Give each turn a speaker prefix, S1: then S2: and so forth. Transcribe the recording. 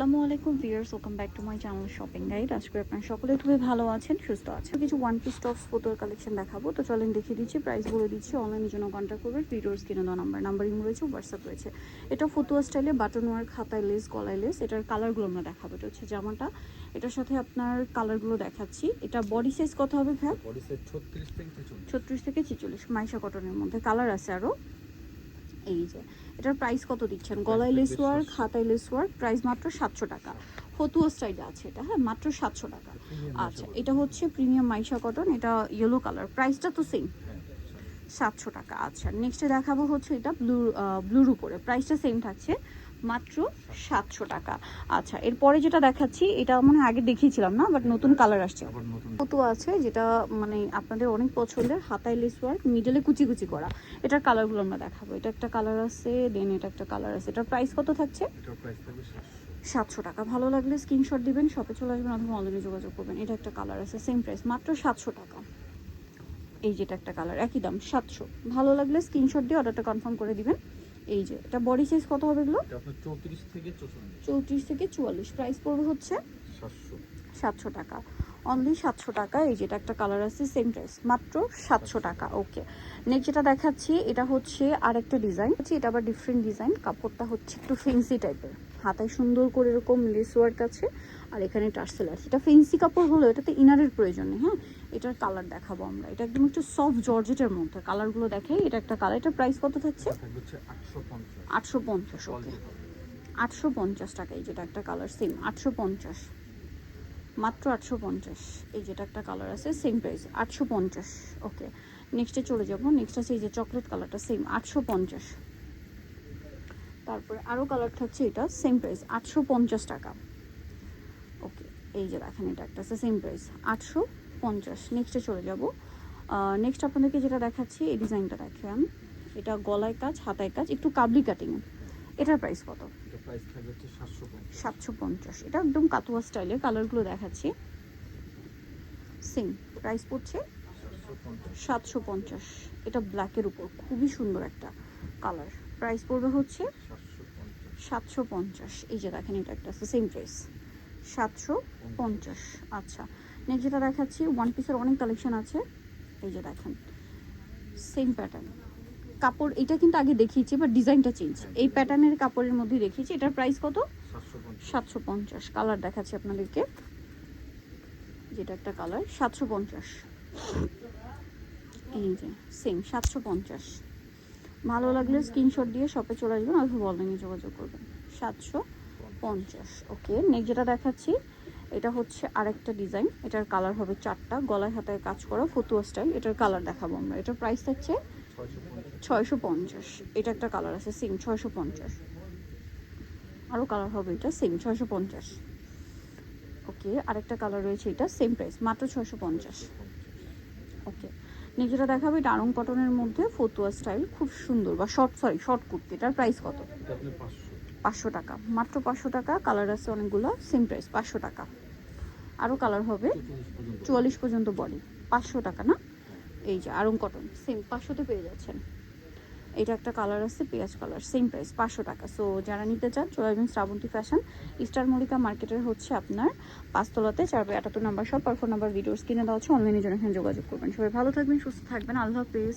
S1: আসসালামু আলাইকুম viewers, welcome back to my channel shopping guide. আজকে আপনারা সকলে খুবই ভালো আছেন, সুস্থ আছেন। কিছু ওয়ান পিস টপস ফটোর কালেকশন দেখাবো, তো চলেন দেখিয়ে দিচ্ছি, প্রাইস বলে দিচ্ছি। অনলাইনের জন্য কন্ট্যাক্ট করবেন, ভিডিওস কিনে দেওয়া নাম্বারিং রয়েছে, হোয়াটসঅ্যাপ রয়েছে। এটা ফতুয়া স্টাইলে বাটন ওয়ার্ক, হাতায় লেস, গলায় লেস। এটার কালারগুলো আমরা দেখাবো। এটা হচ্ছে জামাটা, এটার সাথে আপনার কালারগুলো দেখাচ্ছি। এটা বডি সাইজ কত হবে ভাই?
S2: বডি সাইজ
S1: 36 থেকে 46 মাইশা কটনের মধ্যে। কালার আছে আরও। এই যে এটার প্রাইস কত দিচ্ছেন? গলায় লেস ওয়ার্ক, হাতায় লেস ওয়ার্ক, প্রাইস মাত্র 700 টাকা। ফতুয়া স্টাইলে আছে এটা, হ্যাঁ, মাত্র 700 টাকা। আচ্ছা, এটা হচ্ছে প্রিমিয়াম মাইশা কটন, এটা ইয়েলো কালার, প্রাইসটা তো সেম, 700 টাকা। আচ্ছা, নেক্সটে দেখাবো হচ্ছে এটা ব্লুর উপরে, প্রাইসটা সেম থাকছে, মাত্র 700 টাকা। আচ্ছা, এরপরে যেটা দেখাচ্ছি এটা মনে হয় আগে দেখিয়েছিলাম না, বাট নতুন কালার আসছে। ফতুয়া আছে যেটা মানে আপনাদের অনেক পছন্দের, হাতায় লেস ওয়ার্ক, মিডলে কুচি কুচি করা। এটার কালারগুলো আমরা দেখাবো। এটা একটা কালার আছে, দেন এটা একটা কালার আছে। এটার প্রাইস কত থাকছে?
S2: এটার প্রাইস থাকবে
S1: 700 টাকা। ভালো লাগলে স্ক্রিনশট দিবেন, শপে চলে আসবেন অথবা অনলাইনে যোগাযোগ করবেন। এটা একটা কালার আছে, সেম প্রাইস, মাত্র 700 টাকা। এই যেটা একটা কালার, একই দাম, 700। ভালো লাগলে স্ক্রিনশট দিয়ে অর্ডারটা কনফার্ম করে দিবেন। এই যে এটা বডি সাইজ কত হবে এগুলো?
S2: এটা আপনার 34 থেকে 44।
S1: 34 থেকে 44, প্রাইস পড়বে হচ্ছে 700 টাকা, অনলি 700 টাকা। এই যেটা একটা কালার আছে, সেম প্রাইস, মাত্র 700 টাকা। ওকে, নেক্সট যেটা দেখাচ্ছি এটা হচ্ছে আরেকটা ডিজাইন, এটা আবার ডিফারেন্ট ডিজাইন। কাপড়টা হচ্ছে একটু ফেন্সি টাইপের, হাতায় সুন্দর করে এরকম লেস ওয়ার্ক আছে, আর এখানে টার্সেল আছে। এটা ফেন্সি কাপড় হলো, এটাতে ইনারের প্রয়োজন নেই। হ্যাঁ, এটার কালার দেখাবো আমরা। এটা একদম একটু সফট জর্জেটের মধ্যে, কালারগুলো দেখে। এটা একটা কালার, এটার প্রাইস কত থাকছে? 850। ওকে, 850 টাকা। এই যেটা একটা কালার, সেম 850, মাত্র 850। এই যেটা একটা কালার আছে, সেম প্রাইস, 850। ওকে, নেক্সটে চলে যাবো। নেক্সট আছে এই যে চকলেট কালারটা, সেম 850। তারপরে আরও কালার থাকছে, এটা সেম প্রাইস, 850 টাকা। ওকে, এই যে দেখেন এটা একটা আছে, সেম প্রাইস, 850। নেক্সটে চলে যাব। নেক্সট আপনাদেরকে যেটা দেখাচ্ছি, এই ডিজাইনটা দেখেন। এটা গলায় কাজ, হাতায় কাজ, একটু কাবলি কাটিং। এটার প্রাইস কত?
S2: এটার প্রাইস থাকবে
S1: 750। এটা একদম কাতুয়া স্টাইলের, কালারগুলো দেখাচ্ছি, সেম প্রাইস পড়ছে 750। এটা ব্ল্যাকের উপর খুবই সুন্দর একটা কালার, প্রাইস পড়বে হচ্ছে 750। এই যে দেখেন এটা একটা আছে, সেম প্রাইস, 750। আচ্ছা, নেক্সট যেটা দেখাচ্ছি, ওয়ান পিসের অনেক কালেকশন আছে। এই যে দেখেন, সেম প্যাটার্ন কাপড়, এটা কিন্তু আগে দেখিয়েছি, বাট ডিজাইনটা চেঞ্জ। এই প্যাটার্নের কাপড়ের মধ্যে দেখিয়েছি। এটার প্রাইস কত? 750। কালার দেখাচ্ছি আপনাদেরকে, যেটা একটা কালার, 750। এই যে সেম 750। ভালো লাগলে স্ক্রিনশট দিয়ে শপে চলে আসবেন অথবা অনলাইনে যোগাযোগ করবেন। 750। ওকে, নেক্সট যেটা দেখাচ্ছি এটা হচ্ছে আরেকটা ডিজাইন। এটার কালার হবে 4টা, গলায় হাতায় কাজ করা, ফতুয়া স্টাইল। এটার কালার দেখাবো আমরা। এটার প্রাইস থাকছে 650। এটা একটা কালার আছে, সেম 650। আরও কালার হবে, এটা সেম 650। ওকে, আরেকটা কালার রয়েছে, এটা সেম প্রাইস, মাত্র 650। ওকে, নিজেরা দেখাবে, এটা আরং কটনের মধ্যে ফতুয়া স্টাইল, খুব সুন্দর, বা শর্ট কুর্তি। এটার প্রাইস কত? 500 টাকা, মাত্র 500 টাকা। কালার আছে অনেকগুলো, সেম প্রাইস, 500 টাকা। আরও কালার হবে, 44 পর্যন্ত বডি, 500 টাকা না? এই যে আরং কটন, সেম 500তে পেয়ে যাচ্ছেন। এটা একটা কালার আছে, পেঁয়াজ কালার, সেম প্রাইস, 500 টাকা। সো যারা নিতে চান চলে আসবেন শ্রাবন্তী ফ্যাশন, স্টার মল্লিকা মার্কেটের হচ্ছে আপনার 5 তলাতে, 4/78 নাম্বার শপ। আর ফোন নাম্বার ভিডিওস কিনে দেওয়া হচ্ছে, অনলাইনের জন্য এখানে যোগাযোগ করবেন। সবাই ভালো থাকবেন, সুস্থ থাকবেন, আল্লাহ হাফেজ।